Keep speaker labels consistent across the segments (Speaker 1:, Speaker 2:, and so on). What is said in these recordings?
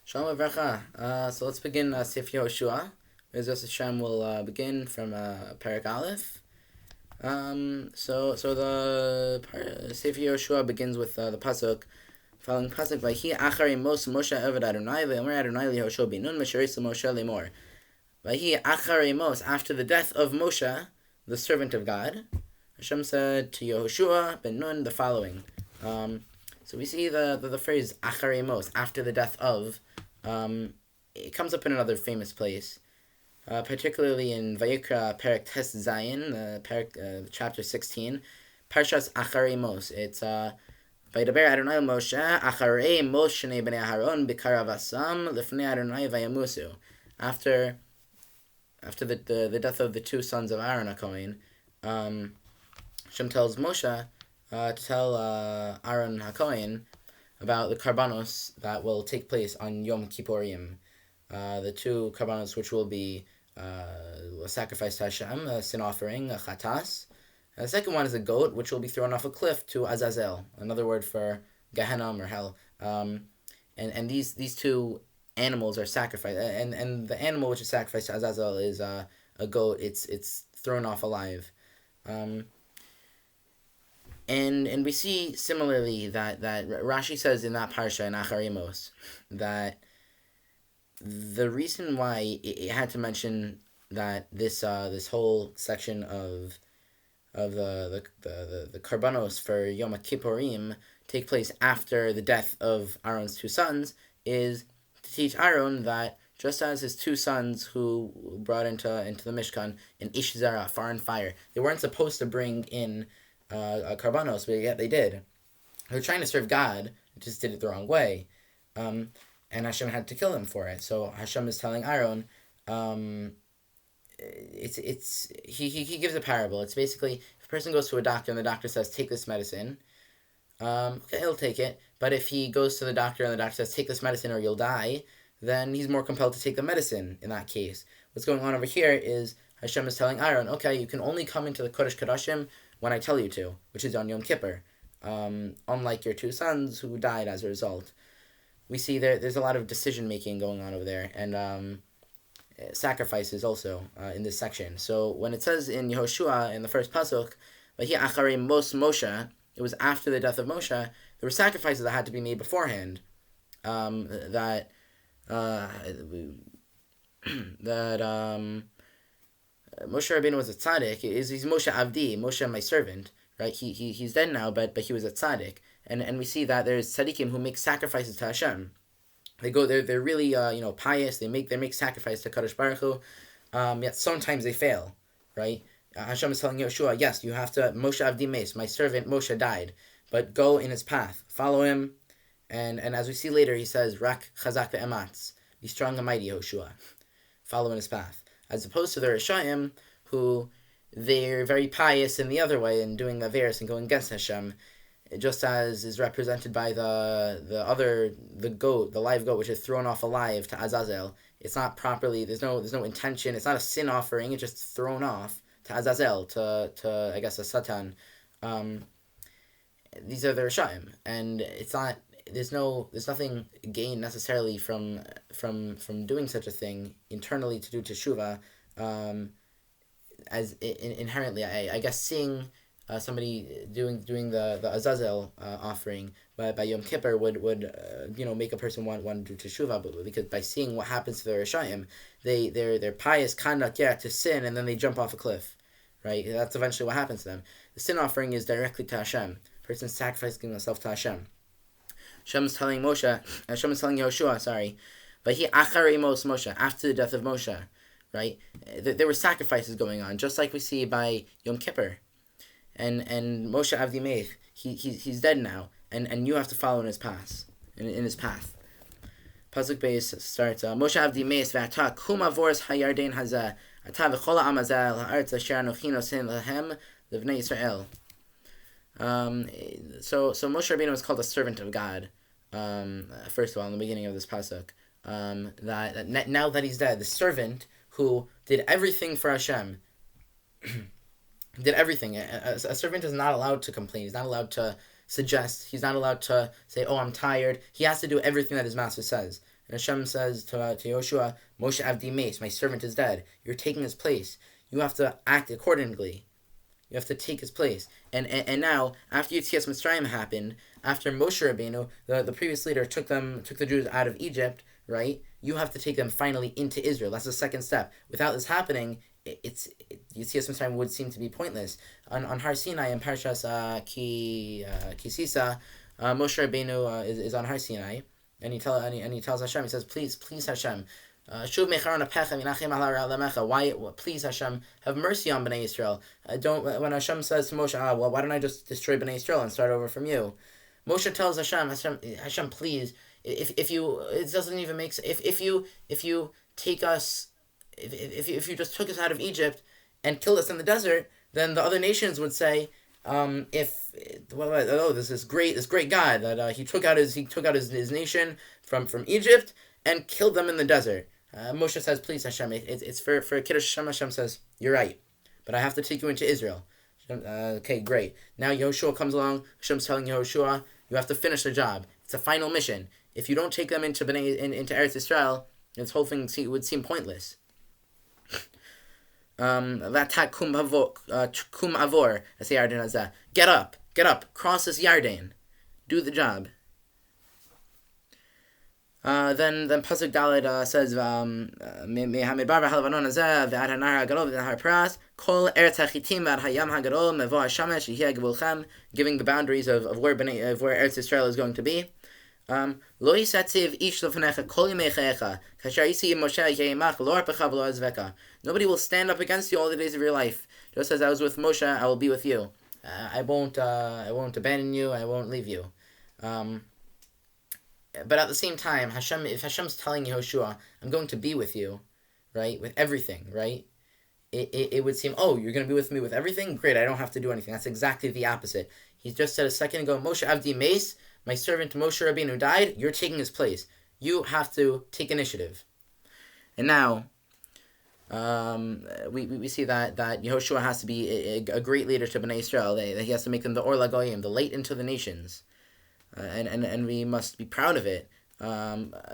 Speaker 1: Shalom Avracha. So let's begin Sefer Yehoshua. Bezos Hashem will begin from Parak Aleph. So the Sefer Yehoshua begins with the pasuk. Following pasuk, Vayhi Achari Moshe Eved Adonai Ve'omer Adonai Yehoshua Binun Mesharis Moshe Lemor. Vayhi Achari Mos, after the death of Moshe, the servant of God, Hashem said to Yehoshua ben Nun the following. So we see the phrase Achari Mos, after the death of. It comes up in another famous place, particularly in Vayikra Perek Tes Zayin, chapter 16, Parshas Achari Mos. It's Vaydaber Adonai Moshe Acharei Moshe Shnei Bnei Aharon Bikar Avasam Lifnei Adonai Vayamusu. After the death of the two sons of Aaron HaKohen, Hashem tells Moshe to tell Aaron HaKohen about the karbanos that will take place on Yom Kippurim. The two karbanos which will be a sacrifice to Hashem, a sin offering, a chatas. And the second one is a goat, which will be thrown off a cliff to Azazel, another word for Gehenna or hell. And these two animals are sacrificed, and the animal which is sacrificed to Azazel is a goat. It's thrown off alive. And we see similarly that Rashi says in that parsha in Achari Mos that the reason why it had to mention that this whole section of the karbanos for Yom Kippurim take place after the death of Aaron's two sons is to teach Aaron that just as his two sons who brought into the Mishkan an Ish Zara, foreign fire, they weren't supposed to bring in karbanos, but yet they did. They were trying to serve God, just did it the wrong way, and Hashem had to kill them for it. So Hashem is telling Aaron, he gives a parable. It's basically if a person goes to a doctor and the doctor says take this medicine, okay, he'll take it. But if he goes to the doctor and the doctor says take this medicine or you'll die, then he's more compelled to take the medicine in that case. What's going on over here is Hashem is telling Aaron, okay, you can only come into the Kodesh Kodashim when I tell you to, which is on Yom Kippur. Unlike your two sons who died as a result. We see there's a lot of decision making going on over there, and sacrifices also in this section. So when it says in Yehoshua in the first pasuk, "Vahi acharei mos Moshe," it was after the death of Moshe. There were sacrifices that had to be made beforehand. That Moshe Rabbeinu was a tzaddik. He's Moshe Avdi, Moshe my servant, right? He's dead now, but he was a tzaddik, and we see that there's tzaddikim who make sacrifices to Hashem. They're really pious. They make sacrifice to Kadosh Baruch Hu, yet sometimes they fail, right? Hashem is telling Yehoshua, yes, you have to Moshe Avdi Meis, my servant Moshe died, but go in his path, follow him, and as we see later, he says Rak Chazak ve'ematz, be strong and mighty, Yehoshua, follow in his path. As opposed to the Rishayim, who they're very pious in the other way and doing Averis and going against Hashem, just as is represented by the goat, the live goat, which is thrown off alive to Azazel. It's not properly, there's no intention, it's not a sin offering, it's just thrown off to Azazel, to I guess a Satan. These are the Rishayim, and it's not, there's nothing gained necessarily from doing such a thing internally to do teshuvah, as inherently, I guess seeing somebody doing the Azazel offering by Yom Kippur would make a person want to do teshuvah, but because by seeing what happens to the Rishayim, their pious conduct to sin, and then they jump off a cliff, right? That's eventually what happens to them. The sin offering is directly to Hashem. Person sacrificing himself to Hashem. Hashem is telling Yehoshua, but he acharei mos Moshe, after the death of Moshe, right? There were sacrifices going on, just like we see by Yom Kippur, and Moshe Avdi Meich, he's dead now, and you have to follow in his path, in his path. Pasuk Beis starts Moshe Avdi Meich ve'ata kum avoras hayarden hazeh ata v'chol ha'am hazeh la'aretz asher anochi nosen lehem livnei Yisrael. So Moshe Rabbeinu was called a servant of God. First of all, in the beginning of this pasuk, that now that he's dead, the servant who did everything for Hashem, did everything. A servant is not allowed to complain. He's not allowed to suggest. He's not allowed to say, "Oh, I'm tired." He has to do everything that his master says. And Hashem says to Yehoshua, Moshe Avdi Mace, my servant is dead. You're taking his place. You have to act accordingly. You have to take his place. And now, after Yetzias Mitzrayim happened, after Moshe Rabbeinu, the previous leader, took the Jews out of Egypt, right? You have to take them finally into Israel. That's the second step. Without this happening, Yetzias Mitzrayim would seem to be pointless. On Har Sinai, in Parshas Ki Sisa, Moshe Rabbeinu is on Har Sinai, and he tells Hashem, he says, please Hashem, Shuv mecharon apechem yinachem ala lamecha. Why? Please Hashem, have mercy on Bnei Israel. Don't. When Hashem says to Moshe, well, why don't I just destroy Bnei Israel and start over from you? Moshe tells Hashem, please, if you, it doesn't even make sense. If you take us, if you just took us out of Egypt and killed us in the desert, then the other nations would say, this great guy that he took out his nation from Egypt and killed them in the desert. Moshe says, please Hashem, it's for Kiddush Hashem. Hashem says, you're right, but I have to take you into Israel. Okay, great. Now Yehoshua comes along. Hashem's telling Yehoshua, you have to finish the job. It's a final mission. If you don't take them into Eretz Israel, this whole thing would seem pointless. Kum avor, get up, cross this Yarden, do the job. Then Pasuk Dalet says, Mehamidbar v'halavanon hazeh v'ad hanar hagadol v'ad har pras kol eretz hachitim v'ad hayam hagadol mevo hashamesh yiheh gevulchem, giving the boundaries of where Eretz Israel is going to be. Lo yisatziv ish lefanecha kol yimei chayecha kasher yisi Moshe yeimach lo arpecha v'lo azveka. Nobody will stand up against you all the days of your life. Just as I was with Moshe, I will be with you. I won't abandon you. I won't leave you. But at the same time, if Hashem's telling Yehoshua, I'm going to be with you, right, with everything, right, it would seem, oh, you're going to be with me with everything? Great, I don't have to do anything. That's exactly the opposite. He just said a second ago, Moshe Avdi Mace, my servant Moshe Rabbeinu died, you're taking his place. You have to take initiative. And now, we see that Yehoshua has to be a great leader to Bnei Israel. He has to make them the Or Lagoyim, the light into the nations. And we must be proud of it,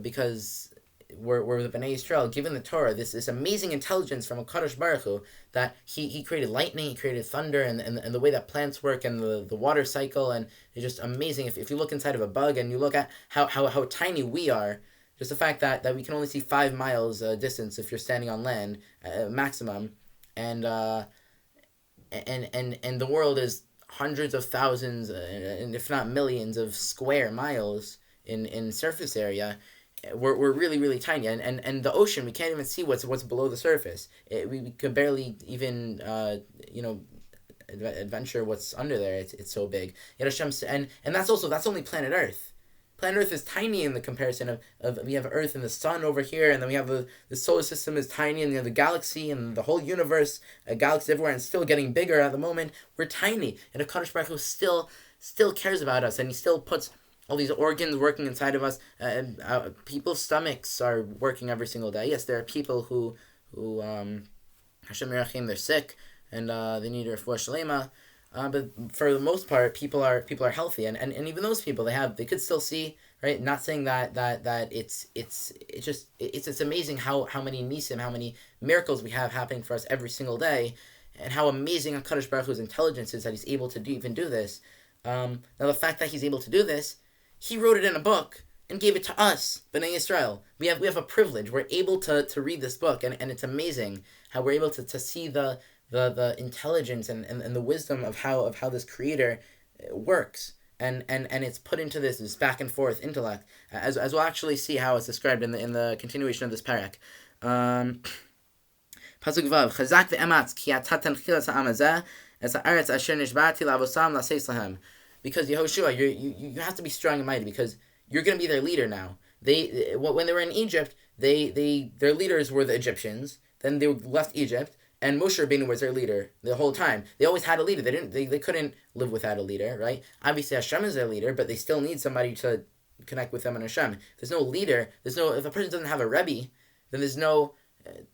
Speaker 1: because we're the Bnei Israel, given the Torah, this amazing intelligence from HaKadosh Baruch Hu, that he created lightning, he created thunder, and the way that plants work, and the water cycle, and it's just amazing. If you look inside of a bug, and you look at how tiny we are, just the fact that we can only see 5 miles distance if you're standing on land, maximum, and the world is hundreds of thousands, and if not millions of square miles in surface area. We're really, really tiny, and the ocean, we can't even see what's below the surface. We could barely even adventure what's under there. It's so big. Yet Hashem, and that's only planet Earth. Planet Earth is tiny in the comparison of we have Earth and the sun over here, and then we have the solar system is tiny, and you have the galaxy and the whole universe, galaxies everywhere, and still getting bigger at the moment. We're tiny, and if Kadosh Baruch Hu still cares about us, and he still puts all these organs working inside of us. People's stomachs are working every single day. Yes, there are people who Hashem Yerachim, they're sick, and they need refuah shlema. But for the most part, people are healthy, and even those people, they could still see, right? Not saying that it's amazing how many nisim, how many miracles we have happening for us every single day, and how amazing HaKadosh Baruch Hu's intelligence is that he's able to even do this. Now the fact that he's able to do this, he wrote it in a book and gave it to us, Bnei Israel. We have a privilege. We're able to read this book, and it's amazing how we're able to see the intelligence and the wisdom of how this creator works, and it's put into this back and forth intellect, as we'll actually see how it's described in the continuation of this parak. Pasuk Vav, Chazak ve'ematz ki atah tanchil ha'am hazeh es ha'aretz asher nishba'ti la'avosam la'seis lahem. Because Yehoshua, you have to be strong and mighty, because you're going to be their leader now. When they were in Egypt, their leaders were the Egyptians. Then they left Egypt, and Moshe Rabbeinu was their leader the whole time. They always had a leader. They couldn't live without a leader, right? Obviously Hashem is their leader, but they still need somebody to connect with them and Hashem. There's no leader. If a person doesn't have a Rebbe, then there's no.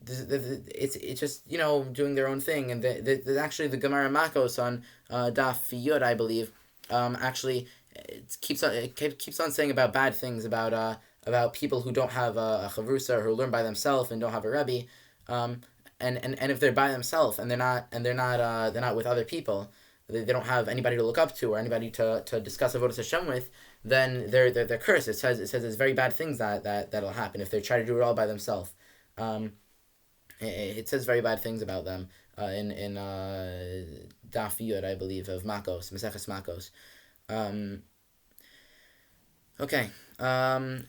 Speaker 1: It's just doing their own thing. And there's actually the Gemara Makos on Daf Yud, I believe. Actually, it keeps on saying about bad things about about people who don't have a chavrusa, or who learn by themselves and don't have a rebbe, and if they're by themselves and they're not with other people, they don't have anybody to look up to or anybody to discuss avodas Hashem with, then they're cursed. It says there's very bad things that'll happen if they try to do it all by themselves. It says very bad things about them in Daf Yud, I believe, of Makos, Maseches Makos. Okay. And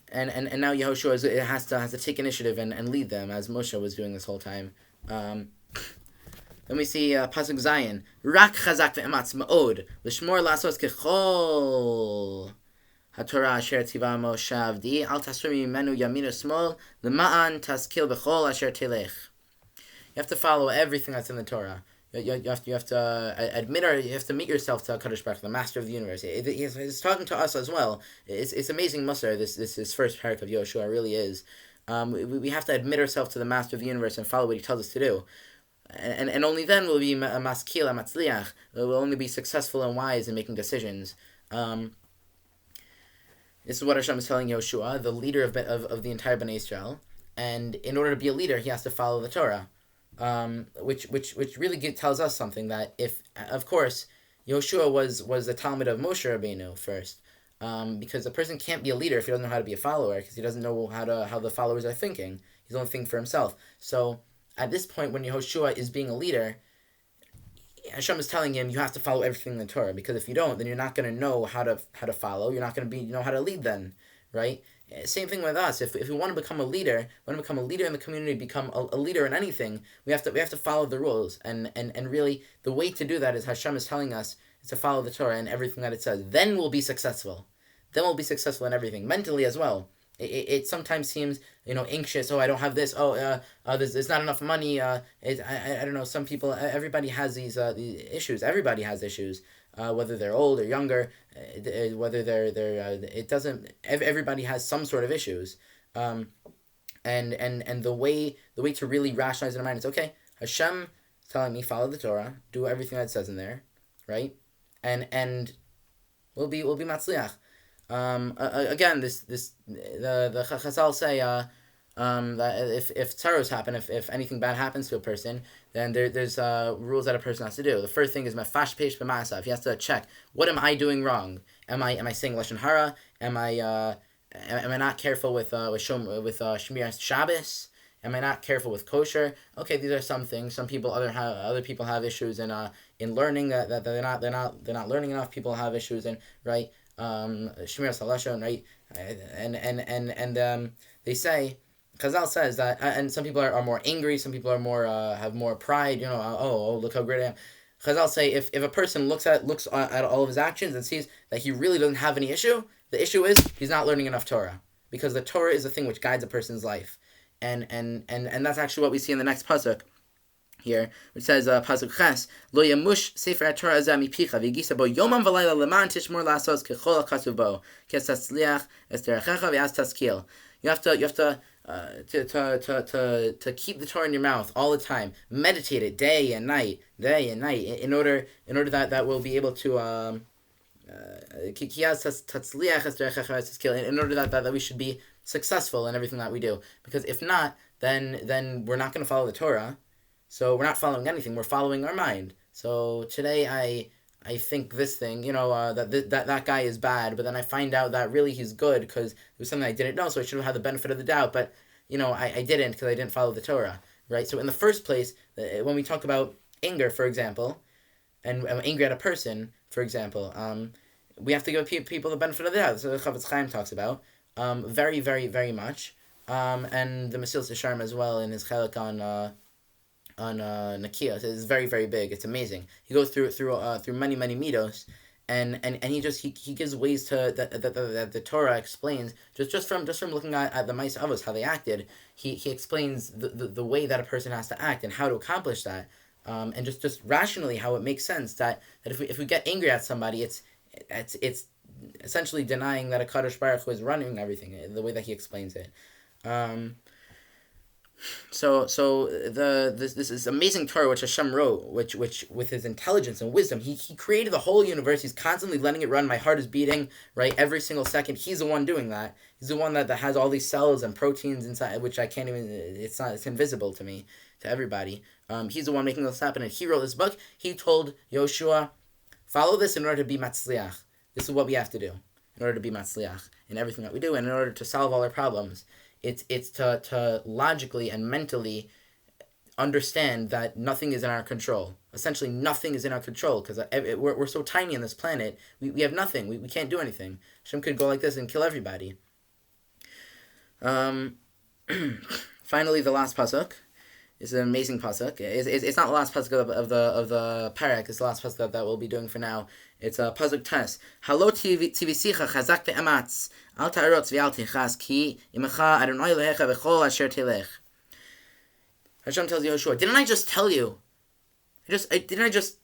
Speaker 1: now Yehoshua has to take initiative and lead them, as Moshe was doing this whole time. Then we see Pasuk Zayin. Rak chazak ve'ematz ma'od l'shmor lasos kechol haTorah asher tiva Moshe avdi al tasur mimenu yamin u'smol l'ma'an taskil b'chol asher telech. You have to follow everything that's in the Torah. You have to admit, or you have to meet yourself to HaKadosh Baruch Hu, the Master of the universe. He's talking to us as well. It's amazing Musar. This first parak of Yehoshua really is. We have to admit ourselves to the Master of the universe and follow what he tells us to do. And only then will we be maskil amatzliach. We'll only be successful and wise in making decisions. This is what Hashem is telling Yehoshua, the leader of the entire Bnei Israel. And in order to be a leader, he has to follow the Torah. Which really tells us something, that if, of course, Yehoshua was the Talmud of Moshe Rabbeinu first, because a person can't be a leader if he doesn't know how to be a follower, because he doesn't know how the followers are thinking. He's only thinking for himself. So at this point, when Yehoshua is being a leader, Hashem is telling him, you have to follow everything in the Torah, because if you don't, then you're not going to know how to follow. You're not going to know how to lead then, right? Same thing with us. If we want to become a leader, in the community, become a leader in anything, we have to follow the rules. And really, the way to do that is Hashem is telling us is to follow the Torah and everything that it says. Then we'll be successful. Then we'll be successful in everything, mentally as well. It sometimes seems, anxious. Oh, I don't have this. Oh, there's not enough money. I don't know. Some people, everybody has these issues. Everybody has issues. Whether they're old or younger, whether it doesn't. Everybody has some sort of issues, and the way to really rationalize in our mind is, okay, Hashem is telling me follow the Torah, do everything that it says in there, right, and we'll be matzliach. Again, the Chazal say that if tzaros happen, if anything bad happens to a person, then there's rules that a person has to do. The first thing is mefash peish b'ma'asav. He has to check, what am I doing wrong? Am I saying lashon hara? Am I not careful with shmiras Shabbos? Am I not careful with kosher? Okay, these are some things. Some people other people have issues in learning that they're not learning enough. People have issues in shmiras halashon, right? And they say, Chazal says that, and some people are more angry, some people are more have more pride. Oh, look how great I am. Chazal say if a person looks at all of his actions and sees that he really doesn't have any issue, the issue is he's not learning enough Torah, because the Torah is the thing which guides a person's life, and that's actually what we see in the next pasuk here, which says pasuk ches lo yamush sefer haTorah azeh mipicha v'yigisa bo yomam v'layla leman tishmor lasos kechol hakasuv bo kesatzliach es derechecha v'az taskil. You have to keep the Torah in your mouth all the time. Meditate it day and night, in order that we'll be able to in order that we should be successful in everything that we do. Because if not, then we're not going to follow the Torah. So we're not following anything. We're following our mind. So today I think this thing, that guy is bad, but then I find out that really he's good because it was something I didn't know, so I should have had the benefit of the doubt, but, I didn't because I didn't follow the Torah, right? So in the first place, when we talk about anger, for example, and angry at a person, for example, we have to give people the benefit of the doubt. So the Chavetz Chaim talks about, very, very, very much, and the Mesilas Yesharim as well in his Chelek on Nakia. It's very, very big. It's amazing. He goes through many, many midos, and he gives ways to that the Torah explains just from looking at the Ma'aseh Avos, how they acted. He explains the way that a person has to act and how to accomplish that, and just rationally how it makes sense that if we get angry at somebody, it's essentially denying that a Kadosh Baruch Hu is running everything, the way that he explains it. This is amazing Torah which Hashem wrote, which with his intelligence and wisdom, he created the whole universe. He's constantly letting it run. My heart is beating, right, every single second. He's the one doing that. He's the one that has all these cells and proteins inside, which I can't even. It's invisible to me, to everybody. He's the one making this happen, and he wrote this book. He told Yehoshua, follow this in order to be matzliach. This is what we have to do in order to be matzliach in everything that we do, and in order to solve all our problems. It's to logically and mentally understand that nothing is in our control. Essentially, nothing is in our control, because we're so tiny on this planet. We have nothing. We can't do anything. Hashem could go like this and kill everybody. Finally, the last pasuk is an amazing pasuk. It's not the last pasuk of the parak. It's the last pasuk that we'll be doing for now. It's a pasuk tes. Halo tivisicha chazak ve'amatz. Al ta'arotz ve'al tichas ki imecha Adonai lehecha v'chol asher telech. Hashem tells Yehoshua, didn't I just tell you? I just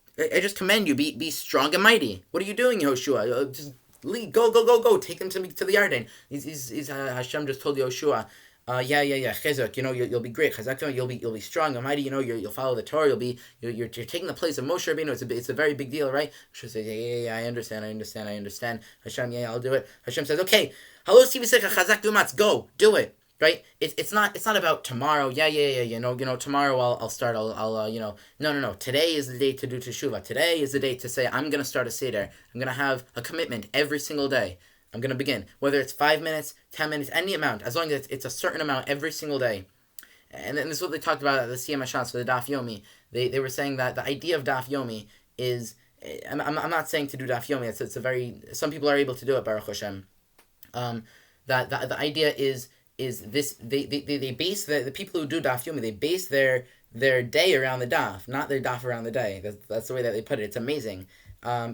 Speaker 1: command you, be strong and mighty. What are you doing, Yehoshua? Just lead, go. Take them to the Yarden. Hashem just told Yehoshua, Chizuk, you'll be great. Chazak, you'll be strong and mighty. You'll follow the Torah. You're taking the place of Moshe Rabbeinu. It's a very big deal, right? Hashem says, yeah, I understand. Hashem, yeah, I'll do it. Hashem says, okay, go, do it. Right? It's not about tomorrow. Tomorrow I'll start. No. Today is the day to do teshuvah. Today is the day to say I'm gonna start a seder. I'm gonna have a commitment every single day. I'm gonna begin, whether it's 5 minutes, 10 minutes, any amount, as long as it's a certain amount every single day. And then this is what they talked about at the Siyam Hashas for the Daf Yomi. They were saying that the idea of Daf Yomi is, I'm not saying to do Daf Yomi. It's a very, some people are able to do it, Baruch Hashem. That the idea is this, they base the people who do Daf Yomi, they base their day around the Daf, not their Daf around the day. That's the way that they put it. It's amazing.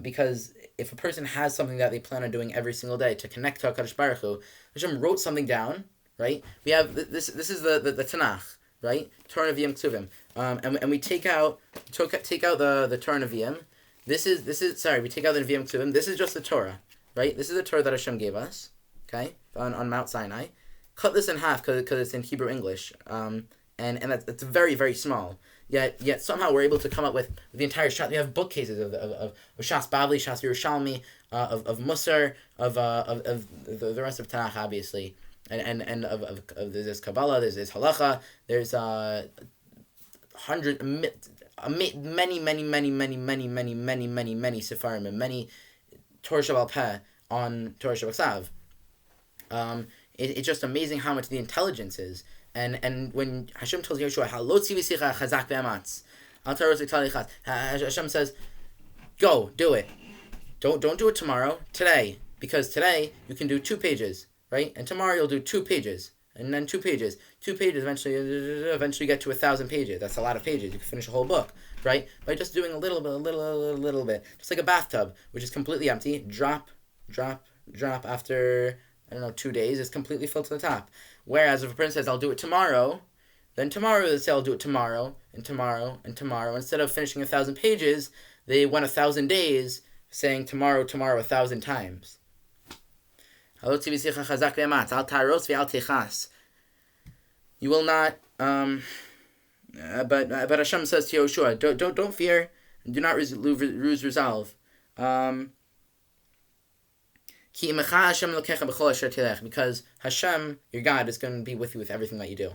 Speaker 1: Because if a person has something that they plan on doing every single day to connect to HaKadosh Baruch Hu, Hashem wrote something down, right? We have, this is the Tanakh, right? Torah Nevi'im Ksuvim. And we take out the Torah Nevi'im. We take out the Nevi'im Ksuvim. This is just the Torah, right? This is the Torah that Hashem gave us, okay? On Mount Sinai. Cut this in half because it's in Hebrew English, and it's very, very small. Yet somehow we're able to come up with the entire Shas. We have bookcases of Shas Bavli, Shas Yerushalmi, of Musar, of the rest of Tanakh, obviously, and there's Kabbalah, there's Halacha, there's many Sefarim and many Torah Shabbat Peh on Torah Shabbat Sav. It's just amazing how much the intelligence is. And when Hashem tells Yehoshua, Hashem says, go, do it. Don't do it tomorrow, today. Because today you can do 2 pages, right? And tomorrow you'll do 2 pages. And then 2 pages. 2 pages eventually get to 1,000 pages. That's a lot of pages. You can finish a whole book, right? By just doing a little bit. Just like a bathtub, which is completely empty. Drop after 2 days, it's completely filled to the top. Whereas if a person says, I'll do it tomorrow, then tomorrow they say, I'll do it tomorrow, and tomorrow, and tomorrow. Instead of finishing 1,000 pages, they went 1,000 days saying tomorrow, 1,000 times. You will not, but Hashem says to Yehoshua, don't fear, do not lose resolve. Because Hashem, your God, is going to be with you with everything that you do,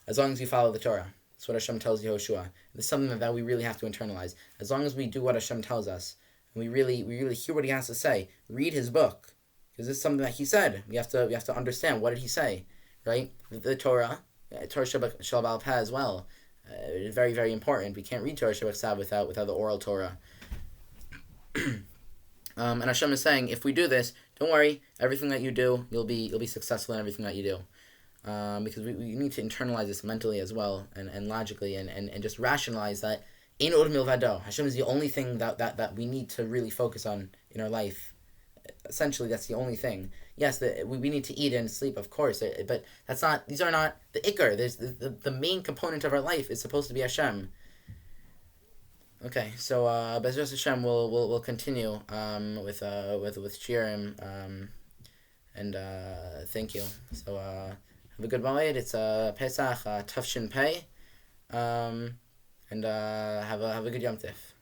Speaker 1: as long as you follow the Torah. That's what Hashem tells Yehoshua. It's something that we really have to internalize. As long as we do what Hashem tells us, and we really hear what He has to say, read His book, because it's something that He said. We have to understand, what did He say, right? The Torah, Torah Shabbat Peh as well. Very, very important. We can't read Torah Shabbat Sav without the oral Torah. And Hashem is saying, if we do this, don't worry, everything that you do, you'll be successful in everything that you do. Because we need to internalize this mentally as well, and logically, and just rationalize that Ein Od Milvado. Hashem is the only thing that we need to really focus on in our life. Essentially, that's the only thing. Yes, we need to eat and sleep, of course, but these are not the ikar. There's the main component of our life is supposed to be Hashem. Okay, so Bezras Hashem will continue with Shirim, and thank you. So have Have a good Moed. It's Pesach Tafshin Pei. And have a good Yom Tif.